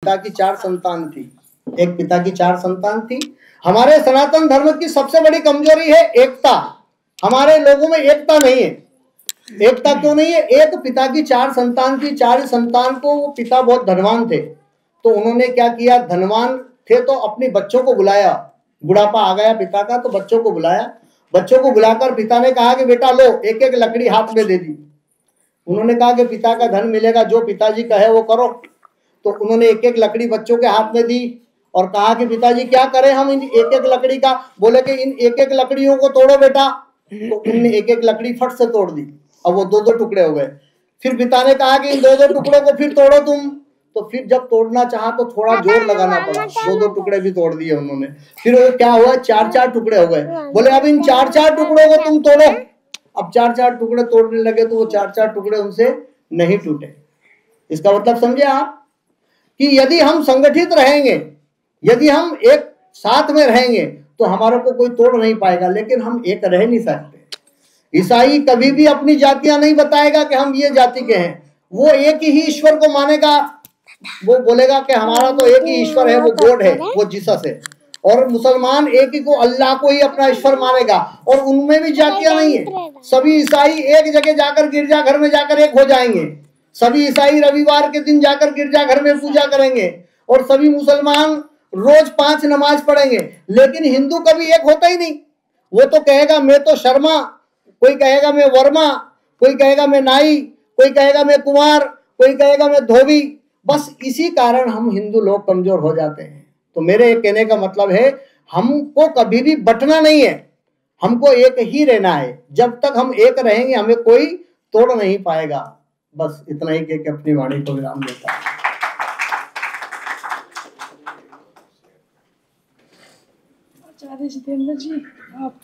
पिता की 4 संतान थी। एक पिता की 4 संतान थी। हमारे सनातन धर्म की सबसे बड़ी कमजोरी है एकता। हमारे लोगों में एकता नहीं है। एकता क्यों नहीं है? एक पिता की 4 संतान थी, 4 संतान को वो पिता बहुत धनवान थे, तो उन्होंने क्या किया, धनवान थे तो अपने बच्चों को बुलाया। बुढ़ापा आ गया पिता का तो बच्चों को बुलाया। बच्चों को बुलाकर पिता ने कहा कि बेटा लो, एक एक लकड़ी हाथ में दे दी। उन्होंने कहा कि पिता का धन मिलेगा, जो पिताजी कहे वो करो। तो उन्होंने एक एक लकड़ी बच्चों के हाथ में दी और कहा कि पिताजी क्या करें हम इन एक एक लकड़ी का? बोले कि इन एक एक लकड़ियों को तोड़ो बेटा। तो उन्होंने एक एक लकड़ी फट से तोड़ दी। अब वो 2-2 टुकड़े हो गए। फिर पिता ने कहा कि इन 2-2 टुकड़ों को फिर तोड़ो तुम। तो फिर जब तोड़ना चाहा तो थोड़ा जोर लगाना पड़ा, 2-2 टुकड़े भी तोड़ दिए उन्होंने। फिर वो क्या हुआ, 4-4 टुकड़े हो गए। बोले अब इन 4-4 टुकड़ों को तुम तोड़ो। अब 4-4 टुकड़े तोड़ने लगे तो वो 4-4 टुकड़े उनसे नहीं टूटे। इसका मतलब समझे आप कि यदि हम संगठित रहेंगे, यदि हम एक साथ में रहेंगे तो हमारे को कोई तोड़ नहीं पाएगा, लेकिन हम एक रह नहीं सकते। ईसाई कभी भी अपनी जातियां नहीं बताएगा कि हम ये जाति के हैं। वो एक ही ईश्वर को मानेगा। वो बोलेगा कि हमारा तो एक ही ईश्वर है, वो गॉड है, वो जीसस है। और मुसलमान एक ही को, अल्लाह को ही अपना ईश्वर मानेगा। और उनमें भी जातियां नहीं है। सभी ईसाई एक जगह जाकर गिरजाघर में जाकर एक हो जाएंगे। सभी ईसाई रविवार के दिन जाकर गिरजाघर में पूजा करेंगे और सभी मुसलमान रोज 5 नमाज पढ़ेंगे। लेकिन हिंदू कभी एक होता ही नहीं। वो तो कहेगा मैं तो शर्मा, कोई कहेगा मैं वर्मा, कोई कहेगा मैं नाई, कोई कहेगा मैं कुमार, कोई कहेगा मैं धोबी। बस इसी कारण हम हिंदू लोग कमजोर हो जाते हैं। तो मेरे कहने का मतलब है हमको कभी भी बंटना नहीं है, हमको एक ही रहना है। जब तक हम एक रहेंगे हमें कोई तोड़ नहीं पाएगा। बस इतना ही कह के अपनी वाणी को विराम देता हूं। आचार्य जितेंद्र जी आप